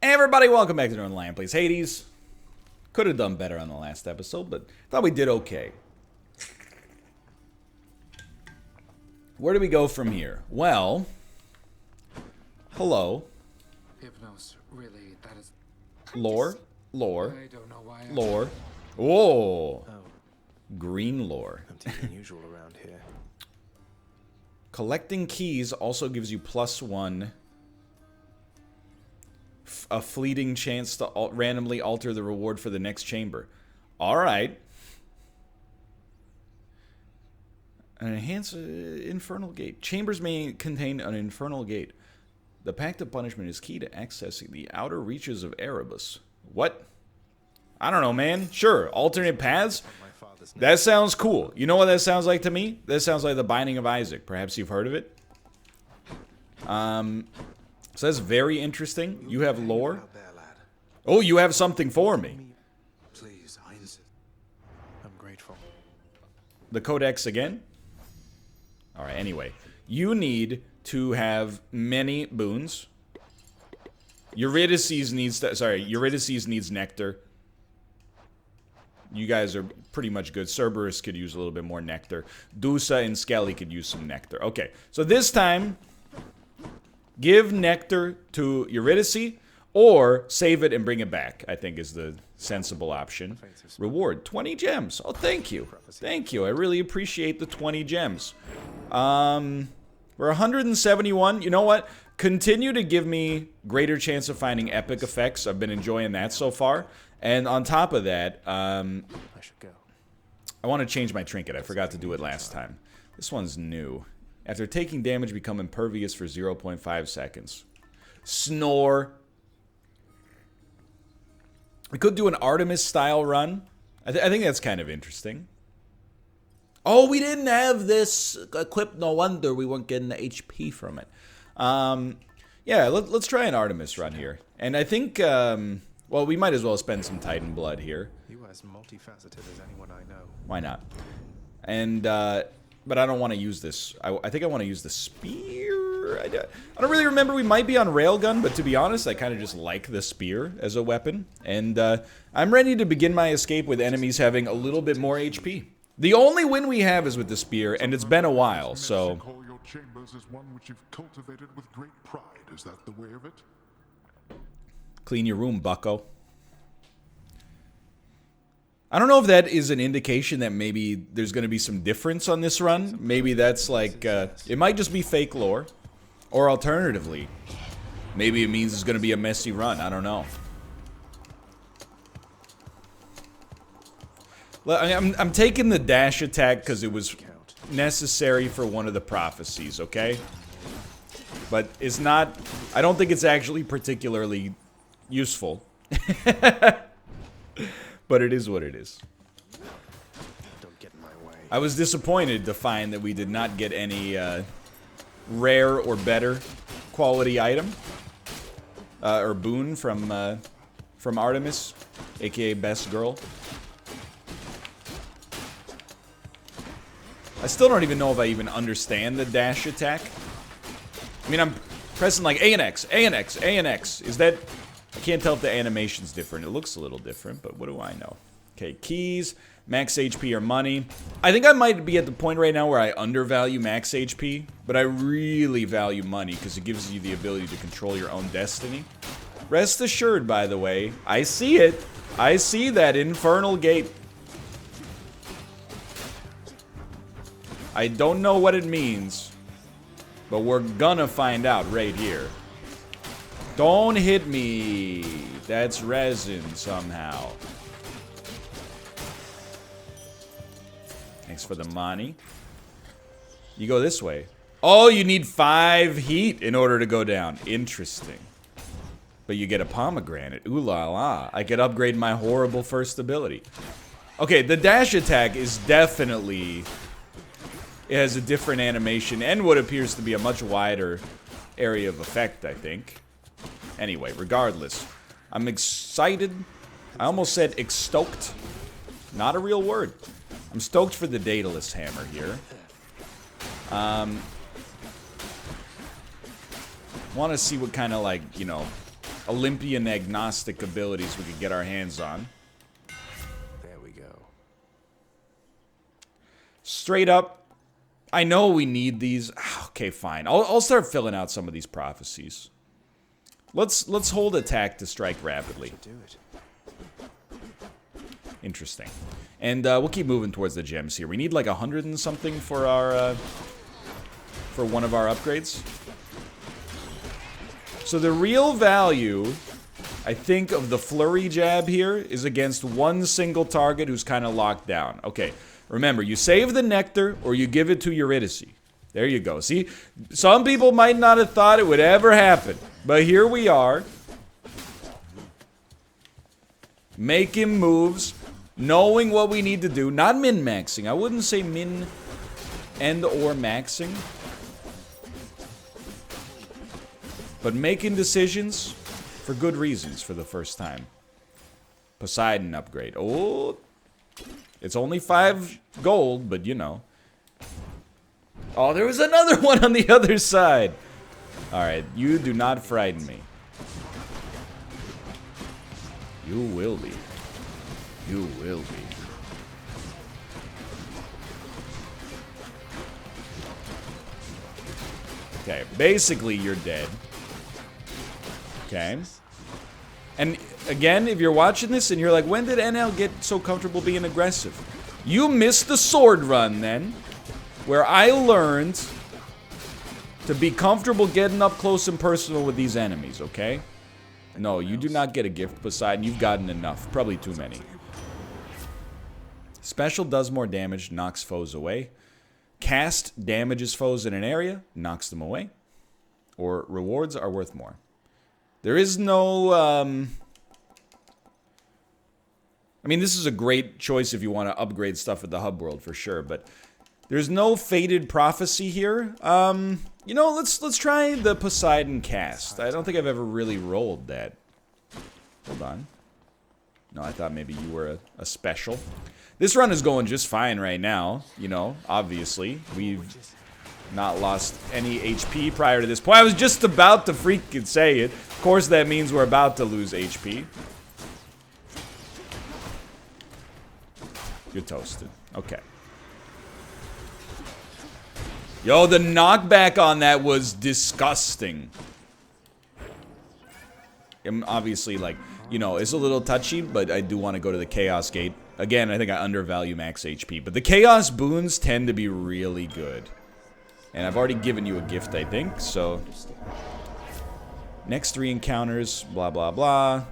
Hey everybody, welcome back to Northernlion Plays Hades. Could have done better on the last episode, but thought we did okay. Where do we go from here? Well, hello. Hypnos, really, that is... Lore. I don't know why Lore. Whoa. Green lore. Something unusual around here. Collecting keys also gives you +1. A fleeting chance to randomly alter the reward for the next chamber. Alright. An enhanced infernal gate. Chambers may contain an infernal gate. The Pact of Punishment is key to accessing the outer reaches of Erebus. What? I don't know, man. Sure, alternate paths? That sounds cool. You know what that sounds like to me? That sounds like the Binding of Isaac. Perhaps you've heard of it? So that's very interesting. You have lore. Oh, you have something for me. Please, I insist. I'm grateful. The Codex again? Alright, anyway. You need to have many boons. Eurydice needs nectar. You guys are pretty much good. Cerberus could use a little bit more nectar. Dusa and Skelly could use some nectar. Okay, so this time, give nectar to Eurydice, or save it and bring it back, I think is the sensible option. Reward, 20 gems. Oh, thank you. Thank you. I really appreciate the 20 gems. We're 171. You know what? Continue to give me greater chance of finding epic effects. I've been enjoying that so far. And on top of that, I should go. I want to change my trinket. I forgot to do it last time. This one's new. After taking damage, become impervious for 0.5 seconds. Snore. We could do an Artemis-style run. I think that's kind of interesting. Oh, we didn't have this equipped. No wonder we weren't getting the HP from it. Yeah, let's try an Artemis run here. And I think, well, we might as well spend some Titan blood here. You are as multifaceted as anyone I know. Why not? And, but I don't want to use this. I think I want to use the spear. I don't really remember. We might be on railgun, but to be honest, I kind of just like the spear as a weapon. And I'm ready to begin my escape with enemies having a little bit more HP. The only win we have is with the spear, and it's been a while, so... Your chambers is one which you've cultivated with great pride. Is that the way of it? Clean your room, bucko. I don't know if that is an indication that maybe there's going to be some difference on this run. Maybe that's like, it might just be fake lore. Or alternatively, maybe it means it's going to be a messy run. I don't know. I'm taking the dash attack because it was necessary for one of the prophecies, okay? But it's not... I don't think it's actually particularly useful. But it is what it is. Don't get in my way. I was disappointed to find that we did not get any rare or better quality item or boon from Artemis, aka Best Girl. I still don't even know if I even understand the dash attack. I mean, I'm pressing like A and X, A and X, A and X. Is that... I can't tell if the animation's different. It looks a little different, but what do I know? Okay, keys, max HP or money. I think I might be at the point right now where I undervalue max HP, but I really value money because it gives you the ability to control your own destiny. Rest assured, by the way, I see it. I see that infernal gate. I don't know what it means, but we're gonna find out right here. Don't hit me. That's resin somehow. Thanks for the money. You go this way. Oh, you need 5 heat in order to go down. Interesting. But you get a pomegranate. Ooh la la. I could upgrade my horrible first ability. Okay, the dash attack is definitely... It has a different animation and what appears to be a much wider area of effect, I think. Anyway, regardless, I'm excited. I almost said stoked. Not a real word. I'm stoked for the Daedalus hammer here. Want to see what kind of, like, you know, Olympian agnostic abilities we could get our hands on. There we go. Straight up, I know we need these. Okay, fine. I'll start filling out some of these prophecies. Let's hold attack to strike rapidly. Do it. Interesting. And we'll keep moving towards the gems here. We need like 100 and something for our for one of our upgrades. So the real value, I think, of the flurry jab here is against one single target who's kind of locked down. Okay, remember, you save the nectar or you give it to Eurydice. There you go. See, some people might not have thought it would ever happen, but here we are. Making moves, knowing what we need to do, not min-maxing. I wouldn't say min and or maxing, but making decisions for good reasons for the first time. Poseidon upgrade. Oh, it's only 5 gold, but you know. Oh, there was another one on the other side. Alright, you do not frighten me. You will be. You will be. Okay, basically you're dead. Okay. And again, if you're watching this and you're like, when did NL get so comfortable being aggressive? You missed the sword run then, where I learned to be comfortable getting up close and personal with these enemies, okay? No, you do not get a gift, Poseidon. You've gotten enough. Probably too many. Special does more damage, knocks foes away. Cast damages foes in an area, knocks them away. Or rewards are worth more. There is no, I mean, this is a great choice if you want to upgrade stuff at the hub world for sure, but there's no fated prophecy here. You know, let's try the Poseidon cast. I don't think I've ever really rolled that. Hold on. No, I thought maybe you were a special. This run is going just fine right now, you know, obviously. We've not lost any HP prior to this point. I was just about to freaking say it. Of course, that means we're about to lose HP. You're toasted. Okay. Yo, the knockback on that was disgusting. Obviously, like, you know, it's a little touchy, but I do want to go to the Chaos Gate. Again, I think I undervalue max HP, but the Chaos boons tend to be really good. And I've already given you a gift, I think, so... Next 3 encounters, blah, blah, blah.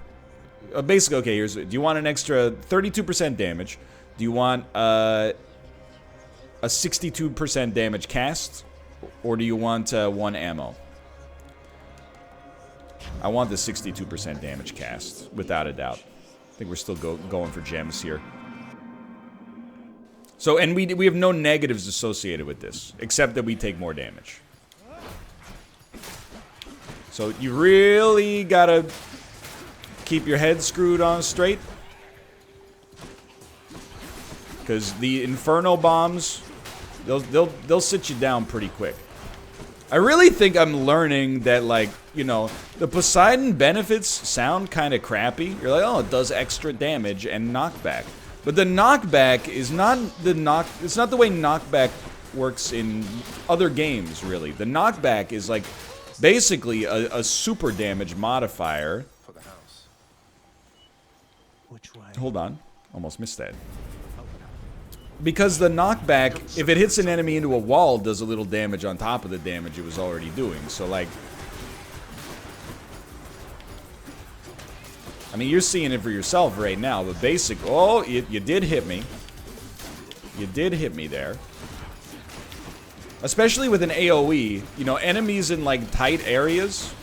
Basically, okay, here's... Do you want an extra 32% damage? Do you want, a 62% damage cast? Or do you want, 1 ammo? I want the 62% damage cast, without a doubt. I think we're still going for gems here. So, and we have no negatives associated with this, except that we take more damage. So you really gotta keep your head screwed on straight. Because the Inferno bombs, they'll sit you down pretty quick. I really think I'm learning that, like, you know, the Poseidon benefits sound kind of crappy. You're like, oh, it does extra damage and knockback. But the knockback is not it's not the way knockback works in other games, really. The knockback is like basically a super damage modifier. For the house. Which way? Hold on. Almost missed that. Because the knockback, if it hits an enemy into a wall, does a little damage on top of the damage it was already doing. So, like... I mean, you're seeing it for yourself right now, but basic... Oh, you did hit me. You did hit me there. Especially with an AoE, you know, enemies in, like, tight areas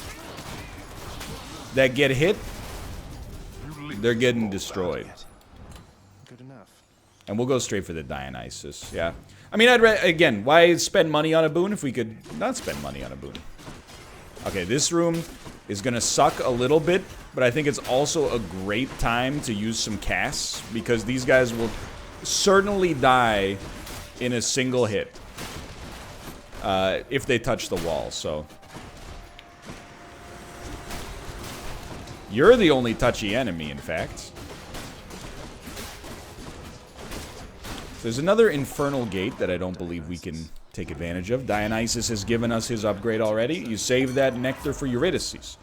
that get hit, they're getting destroyed. Good enough. And we'll go straight for the Dionysus, yeah. I mean, again, why spend money on a boon if we could not spend money on a boon? Okay, this room is gonna suck a little bit, but I think it's also a great time to use some casts, because these guys will certainly die in a single hit if they touch the wall, so... You're the only touchy enemy, in fact. There's another infernal gate that I don't believe we can take advantage of. Dionysus has given us his upgrade already. You save that nectar for Eurydice.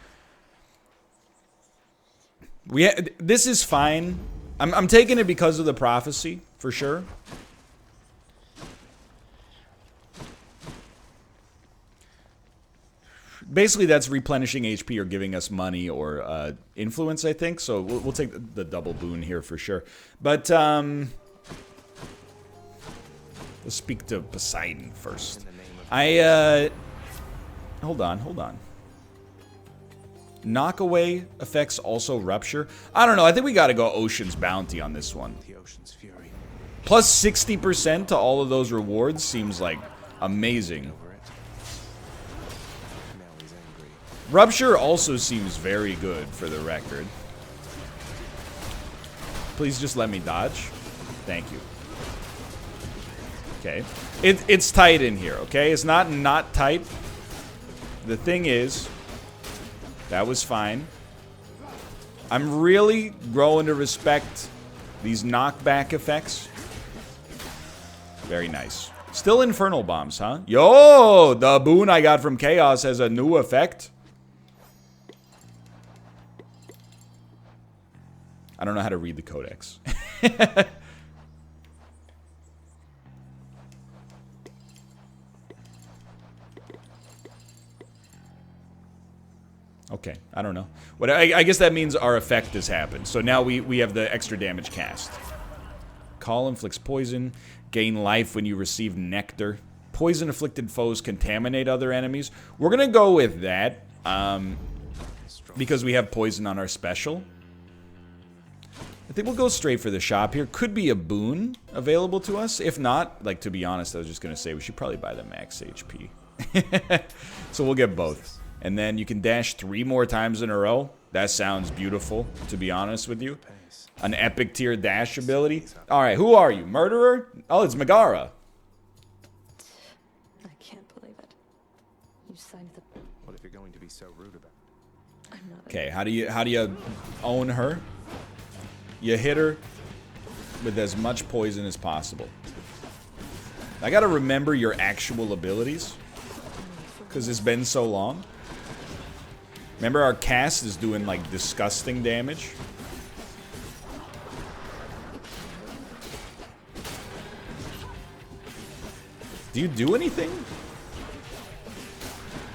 This is fine. I'm taking it because of the prophecy, for sure. Basically, that's replenishing HP or giving us money or influence, I think. So we'll take the double boon here for sure. But let's speak to Poseidon first. Hold on. Knockaway effects also rupture. I don't know. I think we got to go Ocean's Bounty on this one. The ocean's fury. Plus 60% to all of those rewards seems like amazing. Over it. Now he's angry. Rupture also seems very good for the record. Please just let me dodge. Thank you. Okay. It's tight in here, okay? It's not tight. The thing is, that was fine. I'm really growing to respect these knockback effects. Very nice. Still Infernal Bombs, huh? Yo! The boon I got from Chaos has a new effect. I don't know how to read the codex. Okay, I don't know. What I guess that means our effect has happened. So now we have the extra damage cast. Call inflicts poison. Gain life when you receive nectar. Poison-afflicted foes contaminate other enemies. We're gonna go with that. Because we have poison on our special. I think we'll go straight for the shop here. Could be a boon available to us. If not, like, to be honest, I was just gonna say we should probably buy the max HP. So we'll get both. And then you can dash 3 more times in a row. That sounds beautiful, to be honest with you. An epic tier dash ability. Alright, who are you? Murderer? Oh, it's Megara. I can't believe it. You signed the... What if you're going to be so rude about it? I'm not... Okay, how do you own her? You hit her with as much poison as possible. I gotta remember your actual abilities. Because it's been so long. Remember, our cast is doing, like, disgusting damage. Do you do anything?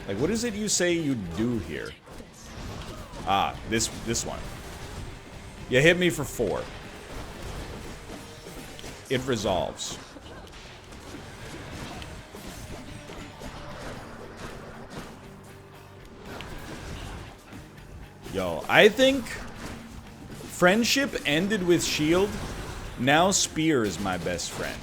Like, what is it you say you do here? Ah, this one. You hit me for 4. It resolves. Yo, I think friendship ended with shield. Now spear is my best friend.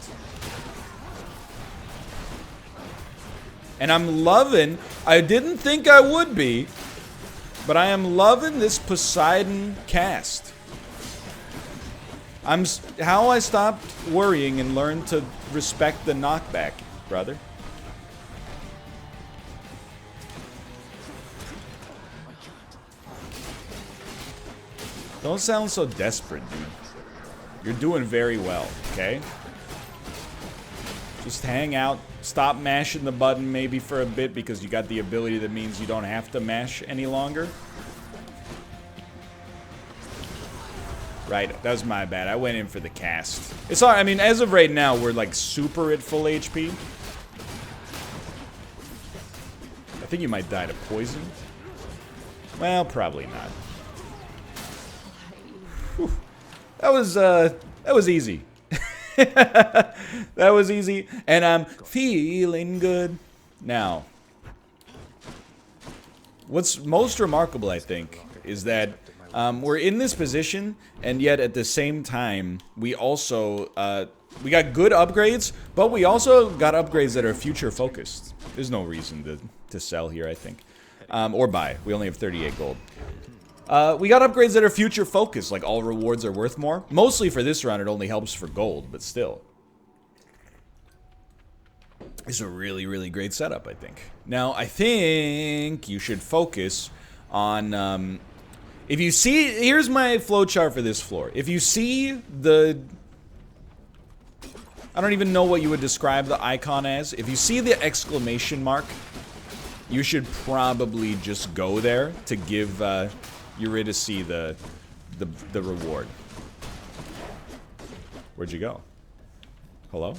And I'm loving, I didn't think I would be, but I am loving this Poseidon cast. How I stopped worrying and learned to respect the knockback, brother. Don't sound so desperate, dude. You're doing very well, okay? Just hang out. Stop mashing the button maybe for a bit because you got the ability that means you don't have to mash any longer. Right, that was my bad. I went in for the cast. It's all right. I mean, as of right now, we're like super at full HP. I think you might die to poison. Well, probably not. Whew. That was easy. That was easy, and I'm feeling good. Now, what's most remarkable, I think, is that we're in this position, and yet at the same time, we also we got good upgrades, but we also got upgrades that are future focused. There's no reason to sell here, I think, or buy. We only have 38 gold. We got upgrades that are future focused, like all rewards are worth more. Mostly for this round, it only helps for gold, but still. It's a really, really great setup, I think. Now, I think you should focus on, If you see, here's my flowchart for this floor. If you see the, I don't even know what you would describe the icon as. If you see the exclamation mark, you should probably just go there to give Eurydice the reward. Where'd you go? Hello?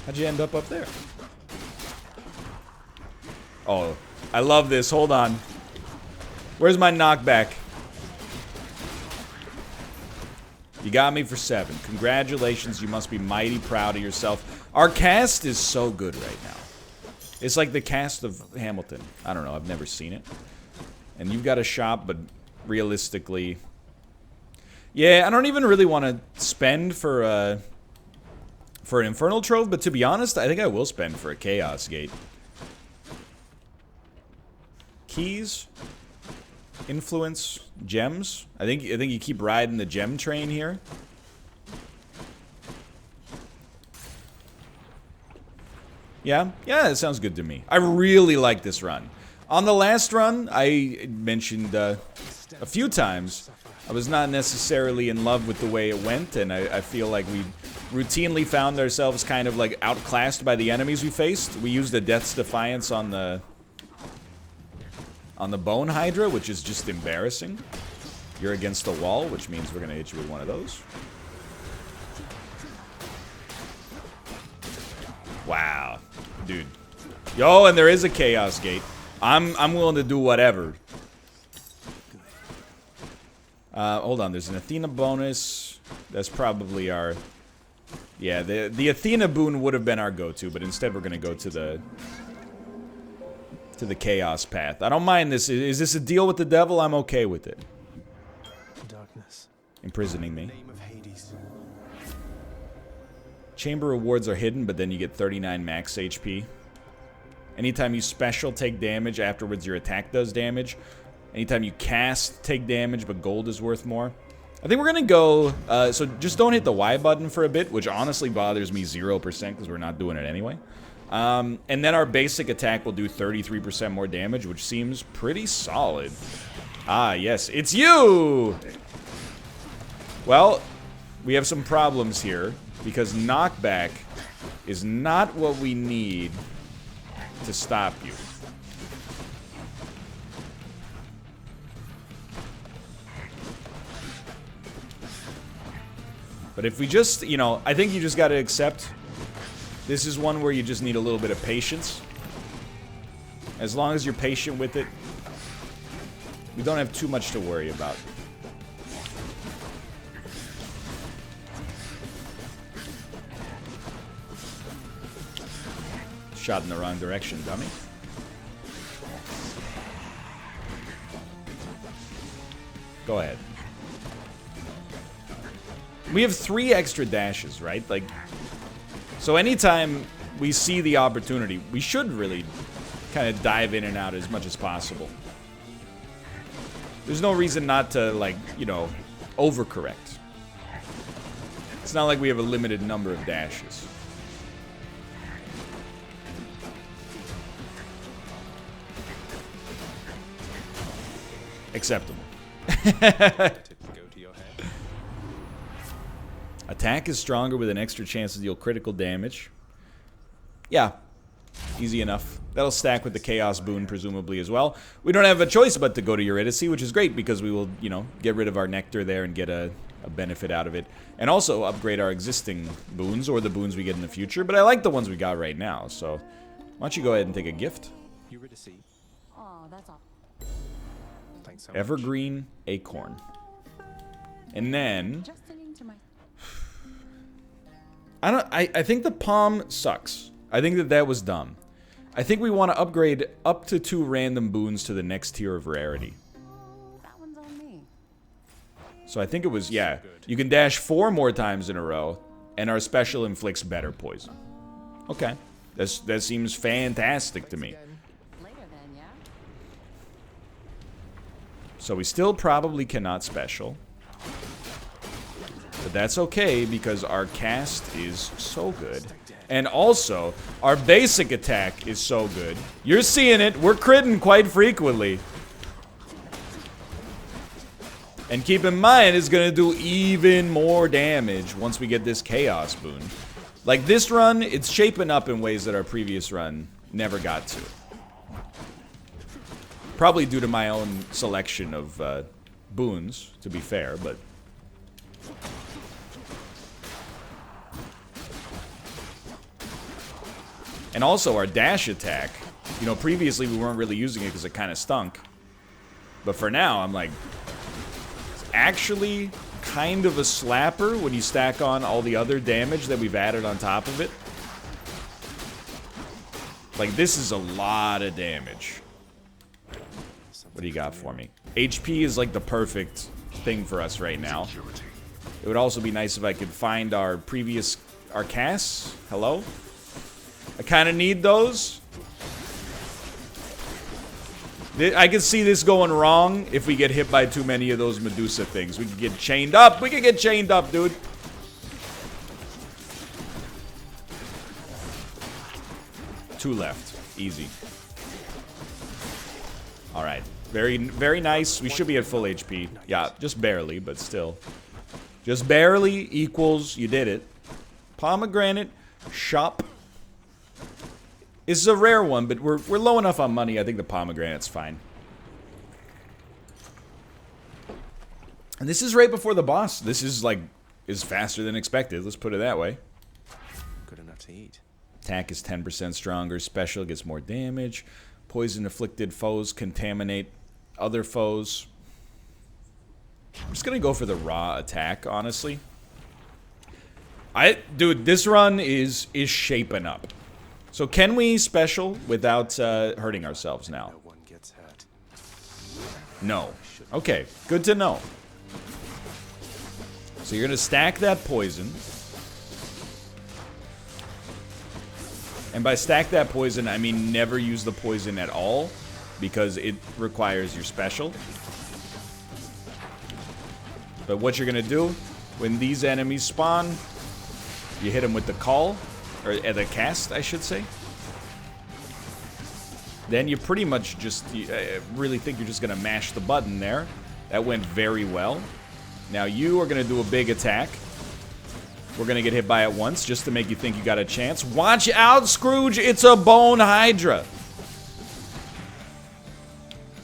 How'd you end up there? Oh, I love this. Hold on. Where's my knockback? You got me for 7. Congratulations. You must be mighty proud of yourself. Our cast is so good right now. It's like the cast of Hamilton. I don't know. I've never seen it. And you've got a shop, but realistically... Yeah, I don't even really want to spend for an Infernal Trove, but to be honest, I think I will spend for a Chaos Gate. Keys, influence, gems. I think you keep riding the gem train here. Yeah, it sounds good to me. I really like this run. On the last run, I mentioned a few times I was not necessarily in love with the way it went, and I feel like we routinely found ourselves kind of like outclassed by the enemies we faced. We used a Death's Defiance on the Bone Hydra, which is just embarrassing. You're against the wall, which means we're gonna hit you with one of those. Wow, dude. Yo, and there is a Chaos Gate. I'm willing to do whatever. Hold on, there's an Athena bonus. That's probably our... Yeah, the Athena boon would have been our go-to, but instead we're gonna go to the Chaos path. I don't mind this. Is this a deal with the devil? I'm okay with it. Darkness. Imprisoning me. Name of Hades. Chamber rewards are hidden, but then you get 39 max HP. Anytime you special, take damage. Afterwards, your attack does damage. Anytime you cast, take damage, but gold is worth more. I think we're gonna go, so just don't hit the Y button for a bit, which honestly bothers me 0% because we're not doing it anyway. And then our basic attack will do 33% more damage, which seems pretty solid. Ah, yes, it's you! Well, we have some problems here, because knockback is not what we need to stop you. But if we just, you know, I think you just gotta accept this is one where you just need a little bit of patience. As long as you're patient with it, we don't have too much to worry about. Shot in the wrong direction, dummy. Go ahead. We have 3 extra dashes, right? Like, so anytime we see the opportunity, we should really kind of dive in and out as much as possible. There's no reason not to, like, you know, overcorrect. It's not like we have a limited number of dashes. Acceptable. Attack is stronger with an extra chance to deal critical damage. Yeah, easy enough. That'll stack with the Chaos boon, presumably, as well. We don't have a choice but to go to Eurydice, which is great because we will, you know, get rid of our Nectar there and get a benefit out of it. And also upgrade our existing boons, or the boons we get in the future. But I like the ones we got right now, so why don't you go ahead and take a gift? Eurydice. Oh, that's all. Thanks so Evergreen Acorn. And then... Just singing to my... I think the palm sucks. I think that was dumb. I think we want to upgrade up to 2 random boons to the next tier of rarity. That one's on me. So I think it was, yeah. You can dash 4 more times in a row, and our special inflicts better poison. Okay. That seems fantastic to me. Later then, yeah? So we still probably cannot special. But that's okay, because our cast is so good. And also, our basic attack is so good. You're seeing it. We're critting quite frequently. And keep in mind, it's gonna do even more damage once we get this Chaos boon. Like this run, it's shaping up in ways that our previous run never got to. Probably due to my own selection of boons, to be fair, but... And also our dash attack. You know, previously we weren't really using it because it kind of stunk. But for now, I'm like... It's actually kind of a slapper when you stack on all the other damage that we've added on top of it. Like, this is a lot of damage. What do you got for me? HP is like the perfect thing for us right now. It would also be nice if I could find our previous... Our casts? Hello? I kind of need those. I can see this going wrong if we get hit by too many of those Medusa things. We could get chained up. We could get chained up, dude. Two left. Easy. Alright. Very, very nice. We should be at full HP. Yeah, just barely, but still. Just barely equals you did it. Pomegranate shop. This is a rare one, but we're low enough on money. I think the pomegranate's fine. And this is right before the boss. This is like faster than expected. Let's put it that way. Good enough to eat. Attack is 10% stronger. Special gets more damage. Poison afflicted foes contaminate other foes. I'm just gonna go for the raw attack, honestly. Dude, this run is shaping up. So can we special without hurting ourselves now? No one gets hurt. No. Okay, good to know. So you're gonna stack that poison. And by stack that poison, I mean never use the poison at all, because it requires your special. But what you're gonna do, when these enemies spawn, you hit them with the call, or the cast, I should say. Then you pretty much just, really think you're just gonna mash the button there. That went very well. Now you are gonna do a big attack. We're gonna get hit by it once, just to make you think you got a chance. Watch out, Scrooge! It's a bone Hydra!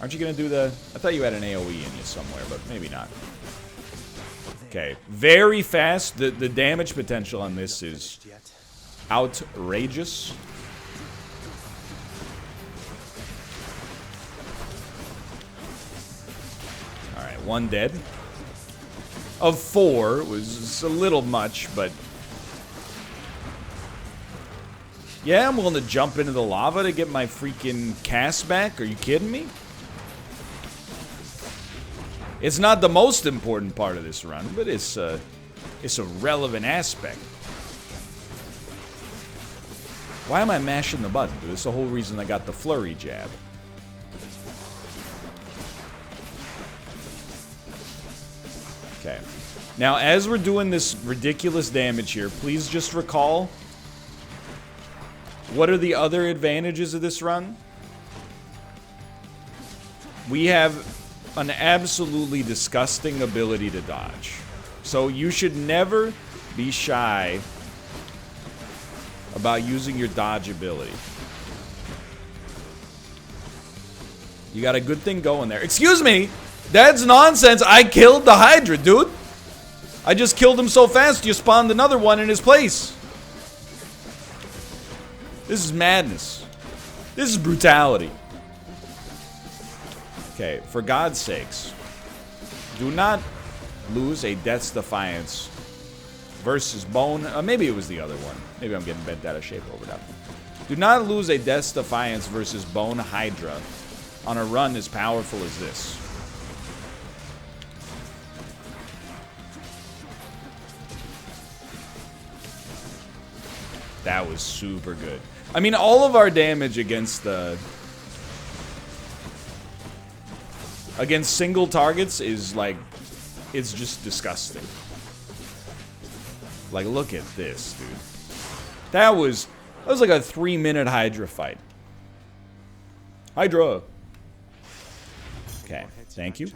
Aren't you gonna do the... I thought you had an AoE in you somewhere, but maybe not. Okay, very fast. The damage potential on this is outrageous. Alright, one dead. Of 4 was a little much, but... Yeah, I'm willing to jump into the lava to get my freaking cast back. Are you kidding me? It's not the most important part of this run, but it's a relevant aspect. Why am I mashing the button, dude? That's the whole reason I got the flurry jab. Okay. Now, as we're doing this ridiculous damage here, please just recall, what are the other advantages of this run? We have an absolutely disgusting ability to dodge. So you should never be shy about using your dodge ability. You got a good thing going there. Excuse me! That's nonsense! I killed the Hydra, dude! I just killed him so fast you spawned another one in his place. This is madness. This is brutality. Okay, for God's sakes, do not lose a Death's Defiance versus Bone. Maybe it was the other one. Maybe I'm getting bent out of shape over that. Do not lose a Death's Defiance versus Bone Hydra on a run as powerful as this. That was super good. I mean, all of our damage against the... against single targets is like... it's just disgusting. Like, look at this, dude. That was like a 3-minute Hydra fight. Hydra! Okay. Thank you.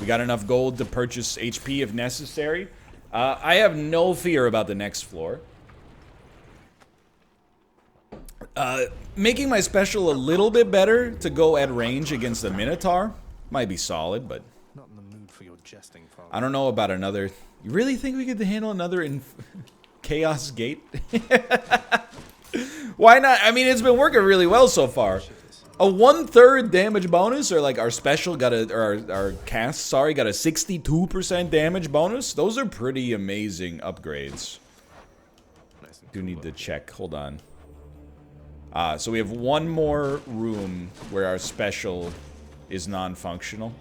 We got enough gold to purchase HP if necessary. I have no fear about the next floor. Making my special a little bit better to go at range against the Minotaur might be solid, but Not in the mood for your jesting, father. I don't know about another. You really think we could handle another Chaos Gate? Why not? I mean, it's been working really well so far. A 1/3 damage bonus, or like our special got a, or our cast, sorry, got a 62% damage bonus. Those are pretty amazing upgrades. Do need to check. Hold on. So we have one more room where our special is non-functional.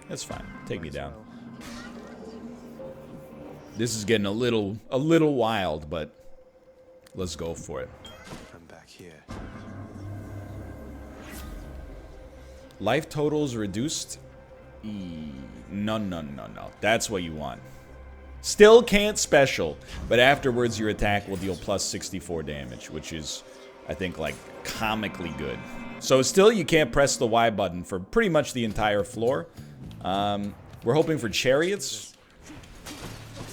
That's fine. Take me down. This is getting a little wild, but let's go for it. I'm back here. Life totals reduced. No. That's what you want. Still can't special, but afterwards your attack will deal plus 64 damage, which is, I think, like, comically good. So still you can't press the Y button for pretty much the entire floor. We're hoping for chariots.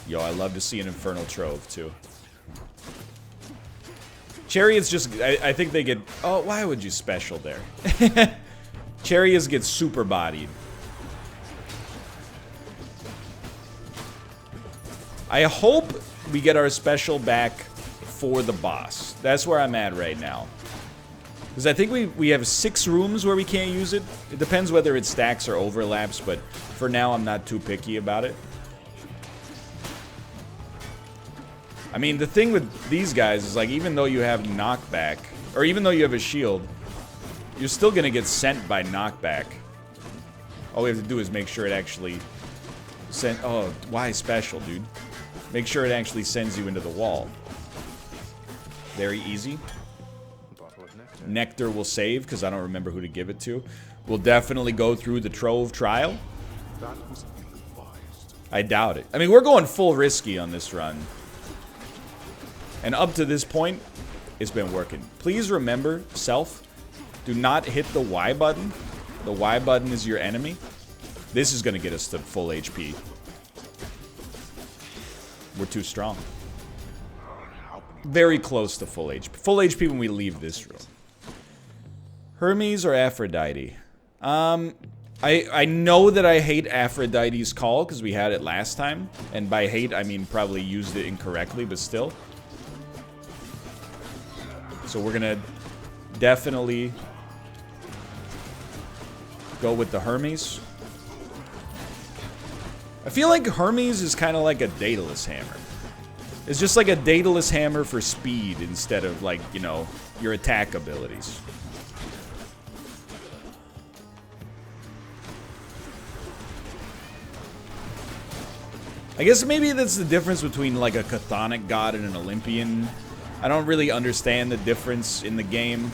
Yo, I love to see an infernal trove, too. Chariots just, I think they get, oh, why would you special there? Chariots get super bodied. I hope we get our special back for the boss. That's where I'm at right now. Because I think we have 6 rooms where we can't use it. It depends whether it stacks or overlaps, but for now I'm not too picky about it. I mean, the thing with these guys is, like, even though you have knockback, or even though you have a shield, you're still gonna get sent by knockback. All we have to do is make sure it actually send. Oh, why special, dude? Make sure it actually sends you into the wall. Very easy. Bottle of nectar. Nectar will save, because I don't remember who to give it to. We'll definitely go through the Trove trial. That was ill-advised. I doubt it. I mean, we're going full risky on this run. And up to this point, it's been working. Please remember, self, do not hit the Y button. The Y button is your enemy. This is going to get us to full HP. We're too strong. Very close to full HP. Full HP when we leave this room. Hermes or Aphrodite? I know that I hate Aphrodite's call because we had it last time. And by hate, I mean probably used it incorrectly, but still. So we're going to definitely go with the Hermes. I feel like Hermes is kind of like a Daedalus hammer. It's just like a Daedalus hammer for speed instead of, like, you know, your attack abilities. I guess maybe that's the difference between, like, a chthonic god and an Olympian. I don't really understand the difference in the game.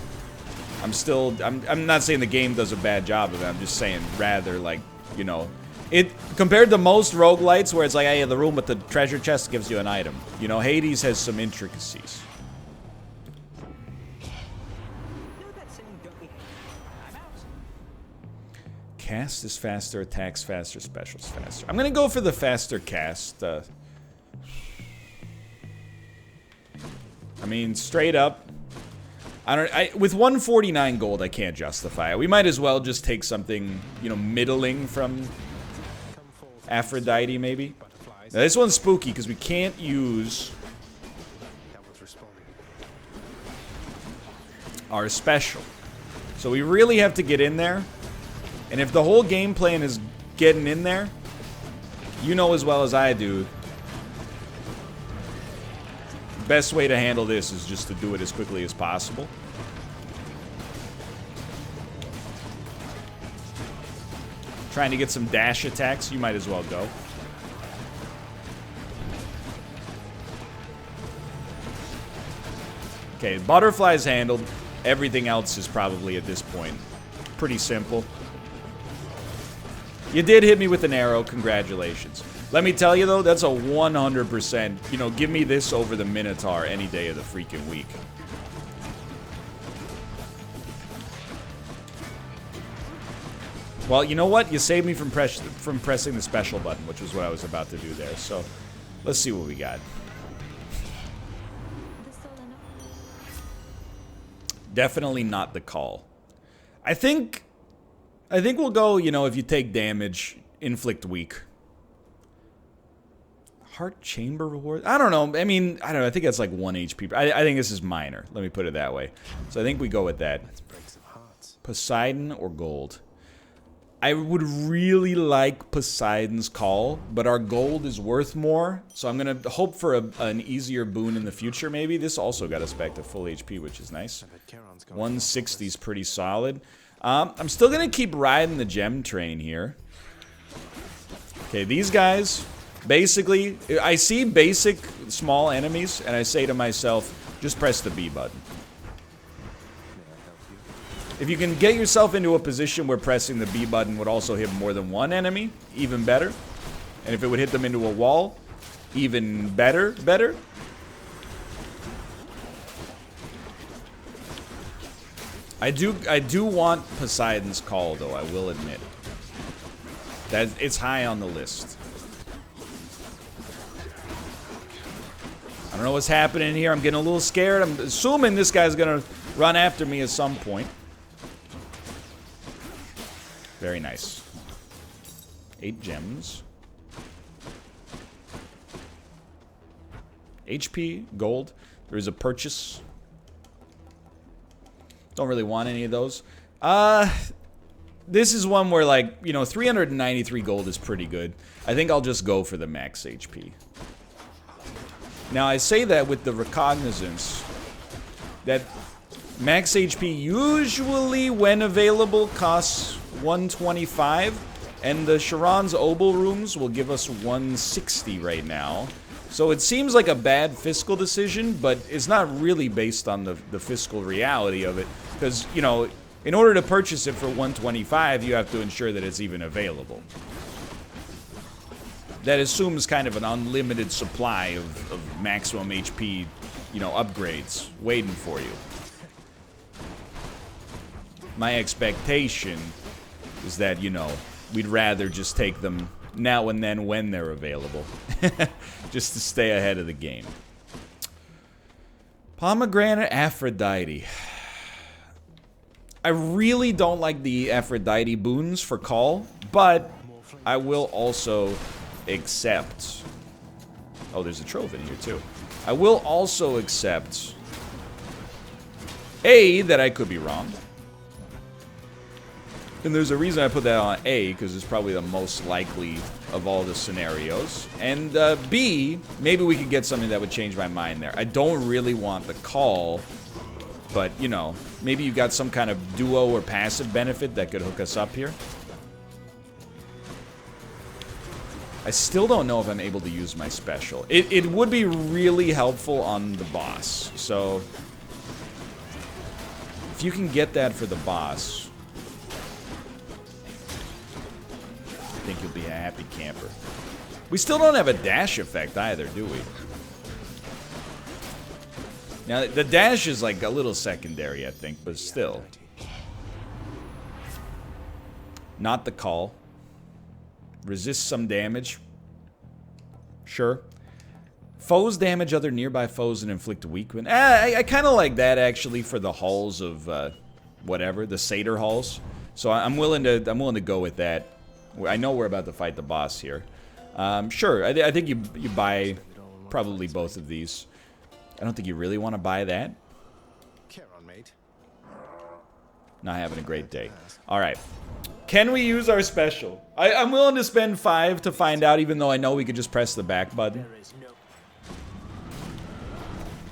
I'm not saying the game does a bad job of it. I'm just saying rather, like, you know, it compared to most roguelites where it's like, hey, the room with the treasure chest gives you an item. You know, Hades has some intricacies. Cast is faster, attacks faster, specials faster. I'm gonna go for the faster cast. I mean, straight up, with 149 gold, I can't justify it. We might as well just take something, you know, middling from Aphrodite, maybe. Now, this one's spooky because we can't use our special. So we really have to get in there. And if the whole game plan is getting in there, you know as well as I do, best way to handle this is just to do it as quickly as possible. Trying to get some dash attacks, you might as well go. Okay, butterfly's handled. Everything else is probably, at this point, pretty simple. You did hit me with an arrow, congratulations. Let me tell you, though, that's a 100%, you know, give me this over the Minotaur any day of the freaking week. Well, you know what? You saved me from pressing the special button, which was what I was about to do there. So, let's see what we got. Definitely not the call. I think we'll go, you know, if you take damage, inflict weak. Heart chamber reward? I don't know. I mean, I don't know. I think that's like 1 HP. I think this is minor. Let me put it that way. So I think we go with that. Let's break some hearts. Poseidon or gold? I would really like Poseidon's call, but our gold is worth more. So I'm going to hope for an easier boon in the future, maybe. This also got us back to full HP, which is nice. 160 is pretty solid. I'm still going to keep riding the gem train here. Okay, these guys, basically, I see basic small enemies, and I say to myself, just press the B button. If you can get yourself into a position where pressing the B button would also hit more than one enemy, even better. And if it would hit them into a wall, even better. I do want Poseidon's call, though, I will admit. That it's high on the list. I don't know what's happening here. I'm getting a little scared. I'm assuming this guy's gonna run after me at some point. Very nice. 8 gems. HP, gold. There is a purchase. Don't really want any of those. This is one where, like, you know, 393 gold is pretty good. I think I'll just go for the max HP. Now, I say that with the recognizance that max HP usually, when available, costs 125, and the Charon's Obel rooms will give us 160 right now. So it seems like a bad fiscal decision, but it's not really based on the fiscal reality of it. Because, you know, in order to purchase it for 125, you have to ensure that it's even available. That assumes kind of an unlimited supply of maximum HP, you know, upgrades waiting for you. My expectation is that, you know, we'd rather just take them now and then when they're available. Just to stay ahead of the game. Pomegranate Aphrodite. I really don't like the Aphrodite boons for call, but I will also accept... Oh, there's a trove in here too. I will also accept... A, that I could be wrong. And there's a reason I put that on A, because it's probably the most likely of all the scenarios. And B, maybe we could get something that would change my mind there. I don't really want the call, but, you know, maybe you got some kind of duo or passive benefit that could hook us up here. I still don't know if I'm able to use my special. It would be really helpful on the boss. So, if you can get that for the boss... I think you'll be a happy camper. We still don't have a dash effect either, do we? Now, the dash is like a little secondary, I think, but still. Not the call. Resist some damage. Sure. Foes damage other nearby foes and inflict weak win. I kind of like that, actually, for the halls of, whatever, the satyr halls. So I'm willing to go with that. I know we're about to fight the boss here. Sure, I think you buy probably both of these. I don't think you really want to buy that. Not having a great day. Alright. Can we use our special? I'm willing to spend 5 to find out, even though I know we could just press the back button.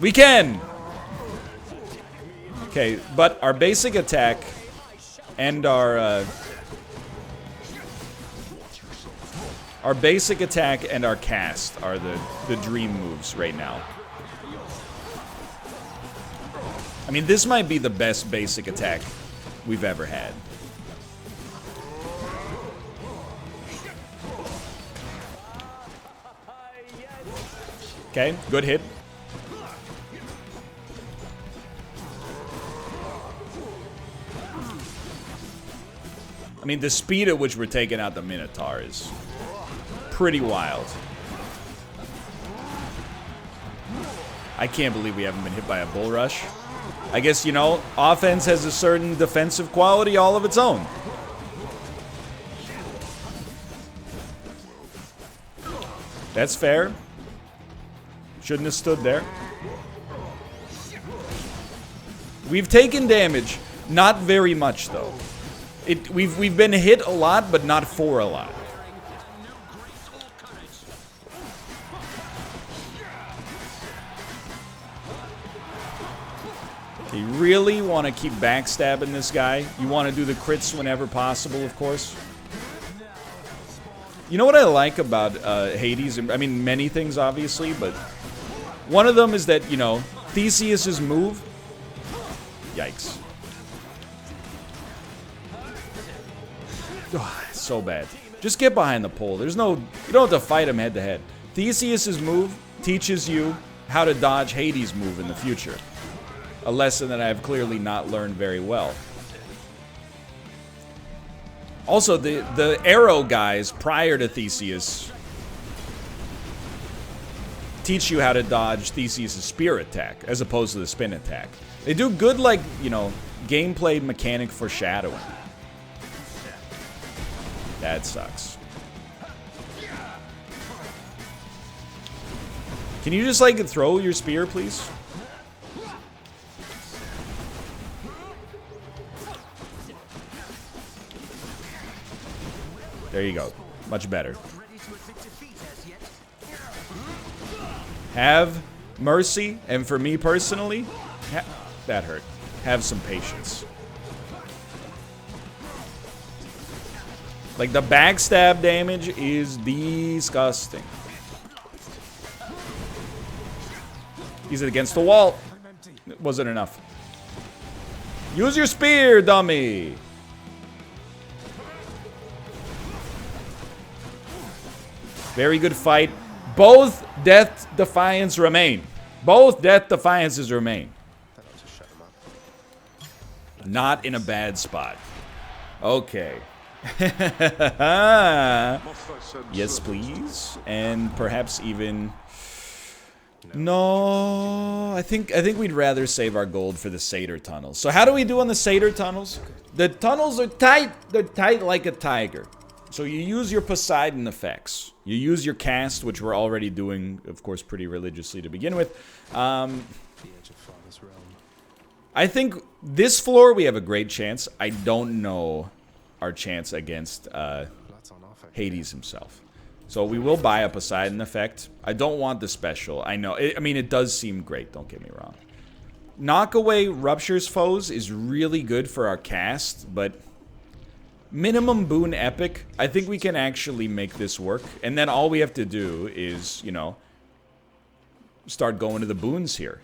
We can! Okay, but our basic attack and our basic attack and our cast are the dream moves right now. I mean, this might be the best basic attack we've ever had. Okay, good hit. I mean, the speed at which we're taking out the Minotaur is pretty wild. I can't believe we haven't been hit by a bull rush. I guess, you know, offense has a certain defensive quality all of its own. That's fair. Shouldn't have stood there. We've taken damage. Not very much, though. We've been hit a lot, but not for a lot. You really want to keep backstabbing this guy. You want to do the crits whenever possible, of course. You know what I like about Hades? I mean, many things, obviously, but one of them is that, you know, Theseus's move. Yikes. Oh, so bad. Just get behind the pole. There's no... You don't have to fight him head to head. Theseus's move teaches you how to dodge Hades' move in the future. A lesson that I have clearly not learned very well. Also, the arrow guys prior to Theseus teach you how to dodge Theseus' spear attack as opposed to the spin attack. They do good, like, you know, gameplay mechanic foreshadowing. That sucks. Can you just, like, throw your spear, please? There you go. Much better. Have mercy, and for me personally, that hurt. Have some patience. Like, the backstab damage is disgusting. He's against the wall. It wasn't enough. Use your spear, dummy! Very good fight. Both Death Defiance remain. Both Death Defiances remain. Not in a bad spot. Okay. Yes, please. And perhaps even... No, I think we'd rather save our gold for the Satyr tunnels. So how do we do on the Satyr tunnels? The tunnels are tight. They're tight like a tiger. So you use your Poseidon effects. You use your cast, which we're already doing, of course, pretty religiously to begin with. I think this floor we have a great chance. I don't know our chance against Hades himself. So we will buy a Poseidon effect. I don't want the special. I know. I mean, it does seem great. Don't get me wrong. Knock away Rupture's foes is really good for our cast, but minimum boon epic. I think we can actually make this work. And then all we have to do is, you know, start going to the boons here.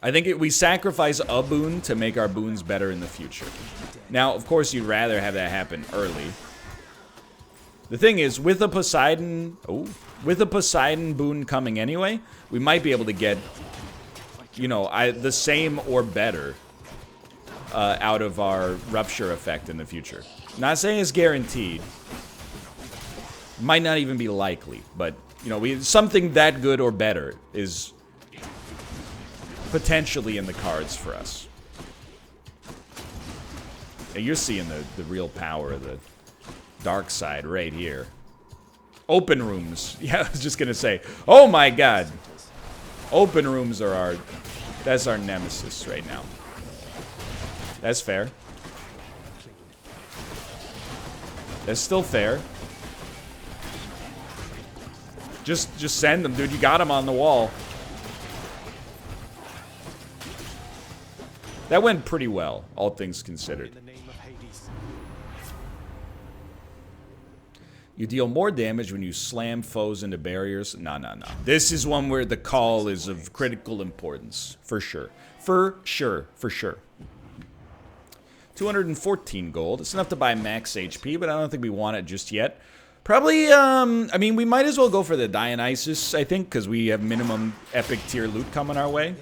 I think we sacrifice a boon to make our boons better in the future. Now, of course, you'd rather have that happen early. The thing is, with a Poseidon... Oh, with a Poseidon boon coming anyway, we might be able to get, you know, the same or better out of our Rupture effect in the future. Not saying it's guaranteed. Might not even be likely, but, you know, something that good or better is potentially in the cards for us. And you're seeing the real power of the dark side right here. Open rooms. Yeah, I was just gonna say. Oh my god. Open rooms are that's our nemesis right now. That's fair. That's still fair. Just send them, dude. You got him on the wall. That went pretty well, all things considered. You deal more damage when you slam foes into barriers. No. This is one where the call is of critical importance. For sure. For sure. 214 gold. It's enough to buy max HP, but I don't think we want it just yet. Probably, I mean, we might as well go for the Dionysus, I think, because we have minimum epic tier loot coming our way.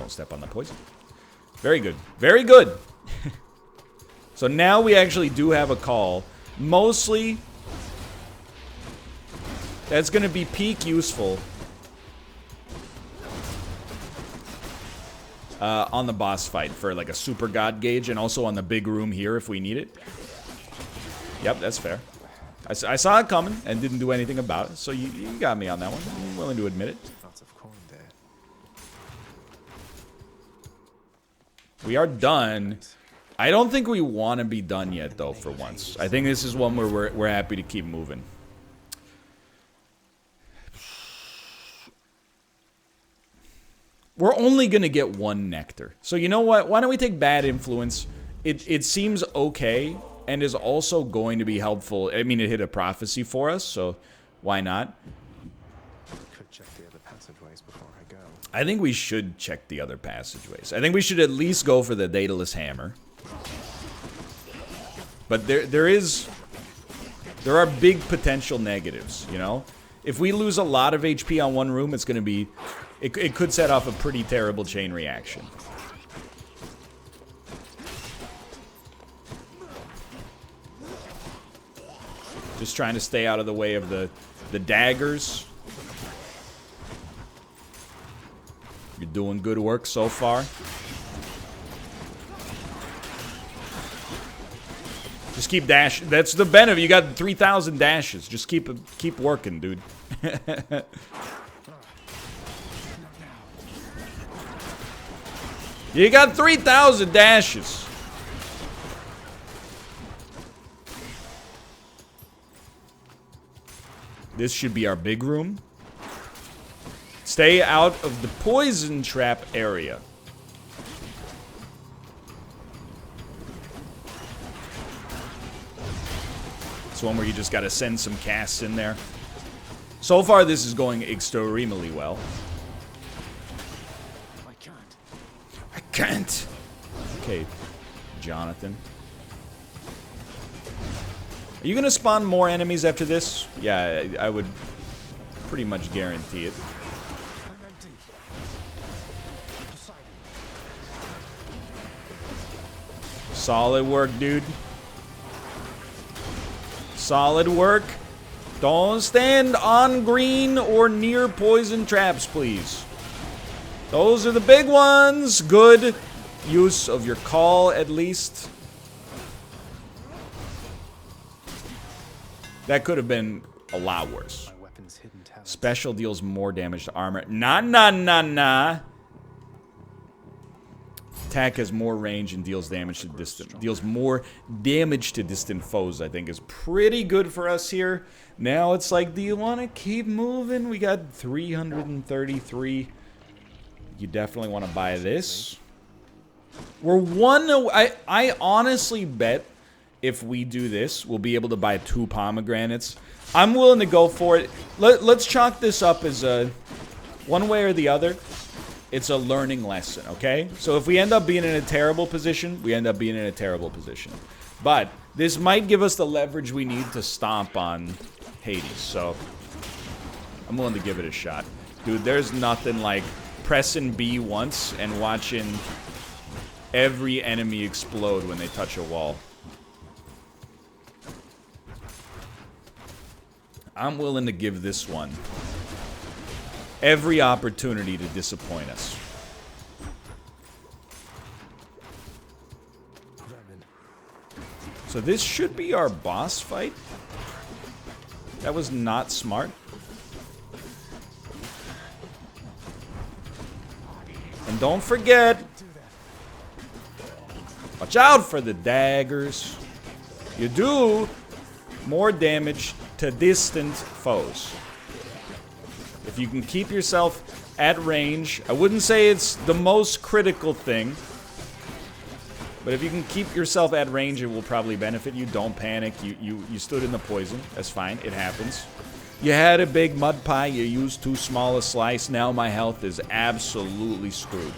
Don't step on the poison. Very good. Very good. So now we actually do have a call. Mostly, that's going to be peak useful on the boss fight for like a super god gauge, and also on the big room here if we need it. Yep, that's fair. I saw it coming and didn't do anything about it, so you got me on that one. I'm willing to admit it. Lots of coin there. We are done. I don't think we want to be done yet, though, for once. I think this is one where we're happy to keep moving. We're only going to get one nectar. So you know what? Why don't we take bad influence? It seems okay and is also going to be helpful. I mean, it hit a prophecy for us, so why not? Could check the other passageways before I go. I think we should check the other passageways. I think we should at least go for the Daedalus Hammer. But there are big potential negatives, you know? If we lose a lot of HP on one room, it's going to be... It could set off a pretty terrible chain reaction. Just trying to stay out of the way of the daggers. You're doing good work so far. Just keep dashing. That's the benefit. You got 3,000 dashes. Just keep working, dude. You got 3,000 dashes. This should be our big room. Stay out of the poison trap area. It's one where you just gotta send some casts in there. So far, this is going extremely well. I can't. Okay, Jonathan. Are you gonna spawn more enemies after this? Yeah, I would pretty much guarantee it. Solid work, dude. Solid work. Don't stand on green or near poison traps, please. Those are the big ones. Good use of your call, at least. That could have been a lot worse. My weapon's hidden talent. Special deals more damage to armor. Nah. Attack has more range and deals damage to distant. Deals more damage to distant foes, I think, is pretty good for us here. Now it's like, do you want to keep moving? We got 333. You definitely want to buy this. We're one. I honestly bet if we do this, we'll be able to buy 2 pomegranates. I'm willing to go for it. Let's chalk this up as a one way or the other. It's a learning lesson, okay? So if we end up being in a terrible position, we end up being in a terrible position. But this might give us the leverage we need to stomp on Hades. So I'm willing to give it a shot. Dude, there's nothing like pressing B once and watching every enemy explode when they touch a wall. I'm willing to give this one every opportunity to disappoint us. So this should be our boss fight. That was not smart. And don't forget, watch out for the daggers. You do more damage to distant foes. If you can keep yourself at range, I wouldn't say it's the most critical thing, but if you can keep yourself at range, it will probably benefit you. Don't panic. You stood in the poison. That's fine. It happens. You had a big mud pie. You used too small a slice. Now my health is absolutely screwed.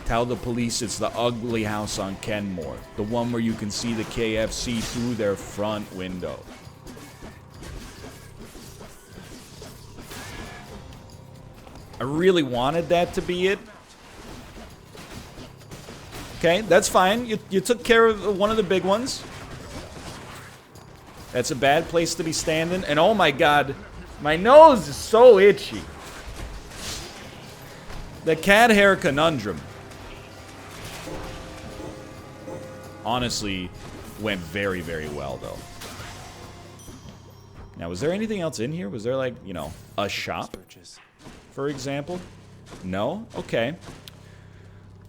Tell the police it's the ugly house on Kenmore. The one where you can see the KFC through their front window. I really wanted that to be it. Okay, that's fine. You took care of one of the big ones. That's a bad place to be standing. And oh my god, my nose is so itchy. The cat hair conundrum. Honestly, went very, very well, though. Now, was there anything else in here? Was there, like, you know, a shop, for example? No? Okay.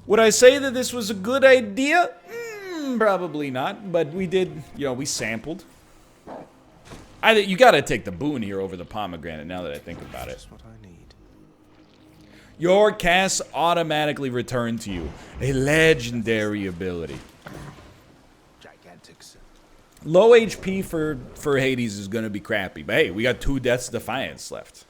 Would I say that this was a good idea? Probably not, but we did, you know, we sampled. You gotta take the boon here over the pomegranate, now that I think about it. Just what I need. Your cast automatically return to you. A legendary ability. Gigantic sin. Low HP for Hades is gonna be crappy, but hey, we got 2 Death's Defiance left.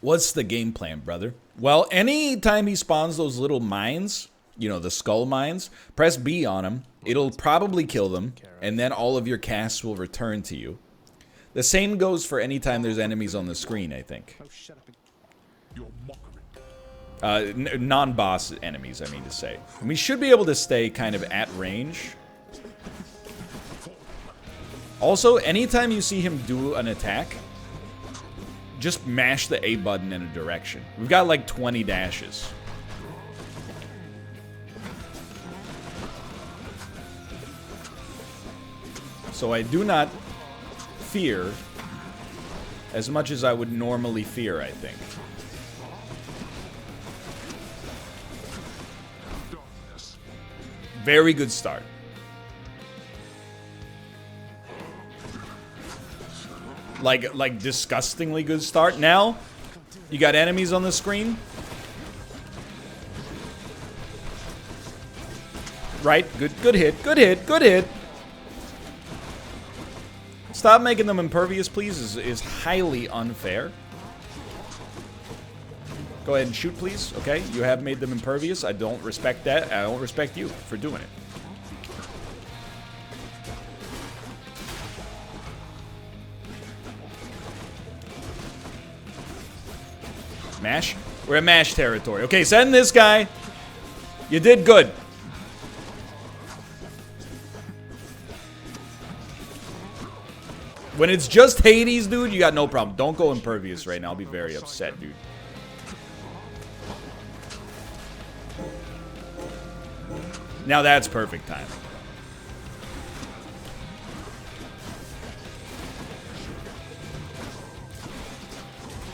What's the game plan, brother? Well, anytime he spawns those little mines, you know, the skull mines, press B on them. It'll probably kill them, and then all of your casts will return to you. The same goes for anytime there's enemies on the screen, I think. Oh, shut up. Your mockery. Non-boss enemies, I mean to say. And we should be able to stay kind of at range. Also, anytime you see him do an attack, just mash the A button in a direction. We've got like 20 dashes. So I do not fear as much as I would normally fear, I think. Very good start. Like disgustingly good start. Now, you got enemies on the screen. Right, good hit, good hit, good hit. Stop making them impervious, please, is highly unfair. Go ahead and shoot, please. Okay, you have made them impervious. I don't respect that. I don't respect you for doing it. Mash? We're in mash territory. Okay, send this guy. You did good. When it's just Hades, dude, you got no problem. Don't go impervious right now. I'll be very upset, dude. Now that's perfect time.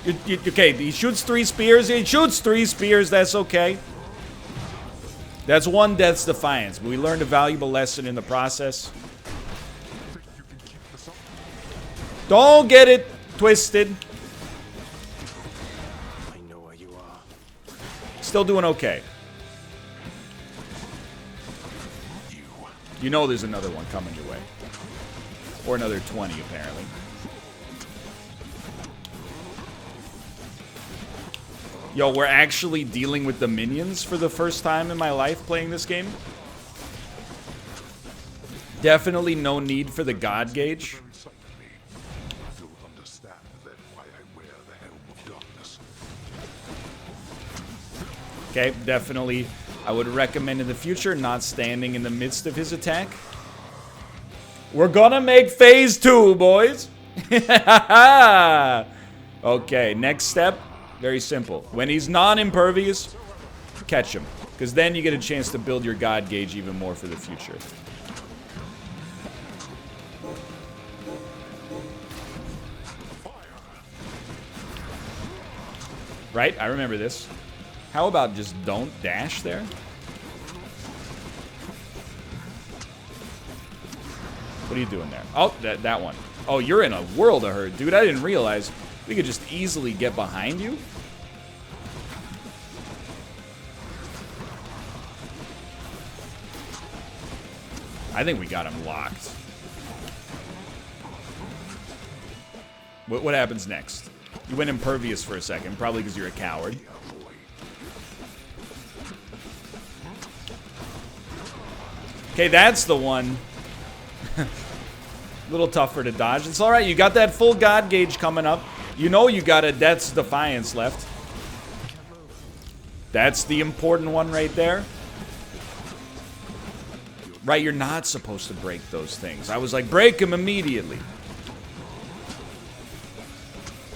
Okay, he shoots 3 spears. He shoots 3 spears. That's okay. That's 1 Death's Defiance. But we learned a valuable lesson in the process. Don't get it twisted. I know where you are. Still doing okay. You know there's another one coming your way. Or another 20, apparently. Yo, we're actually dealing with the minions for the first time in my life playing this game. Definitely no need for the God gauge. You'll understand then why I wear the helm of darkness. Okay, definitely. I would recommend in the future not standing in the midst of his attack. We're gonna make phase 2, boys. Okay, next step. Very simple. When he's non-impervious, catch him. Because then you get a chance to build your God gauge even more for the future. Right? I remember this. How about just don't dash there? What are you doing there? Oh, that one. Oh, you're in a world of hurt, dude. I didn't realize we could just easily get behind you. I think we got him locked. What happens next? You went impervious for a second, probably because you're a coward. Okay, that's the one. A little tougher to dodge. It's alright, you got that full God gauge coming up. You know you got a Death's Defiance left. That's the important one right there. Right, you're not supposed to break those things. I was like, break them immediately.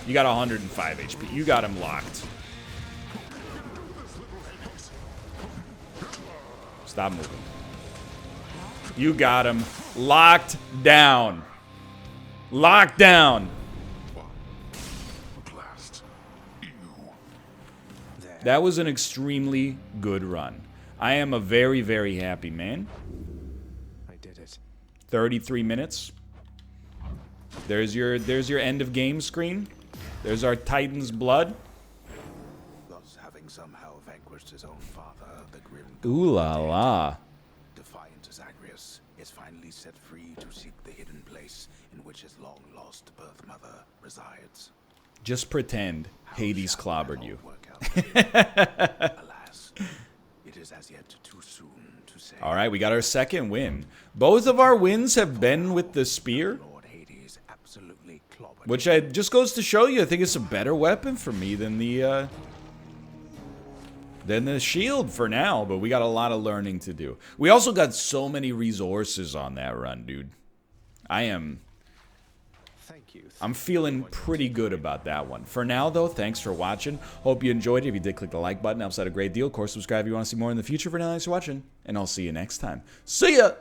You got 105 HP. You got him locked. Stop moving. You got him locked down. Locked down. At last, you. That was an extremely good run. I am a very, very happy man. I did it. 33 minutes. There's your end of game screen. There's our Titan's blood. Thus, having somehow vanquished his own father, the grim Ooh la la. defiant as Asterius is finally set free to seek the hidden place in which his long-lost birth mother resides. Just pretend Hades Shall clobbered that you. all work out? Alas, it is as yet too soon to say. All right, we got our second win. Both of our wins have been with the spear, Lord Hades absolutely clobbered. which just goes to show you, I think it's a better weapon for me than the shield for now, but we got a lot of learning to do. We also got so many resources on that run, dude. Thank you. I'm feeling pretty good about that one. For now, though, thanks for watching. Hope you enjoyed it. If you did, click the like button. Helps out a great deal. Of course, subscribe if you want to see more in the future. For now, thanks for watching, and I'll see you next time. See ya!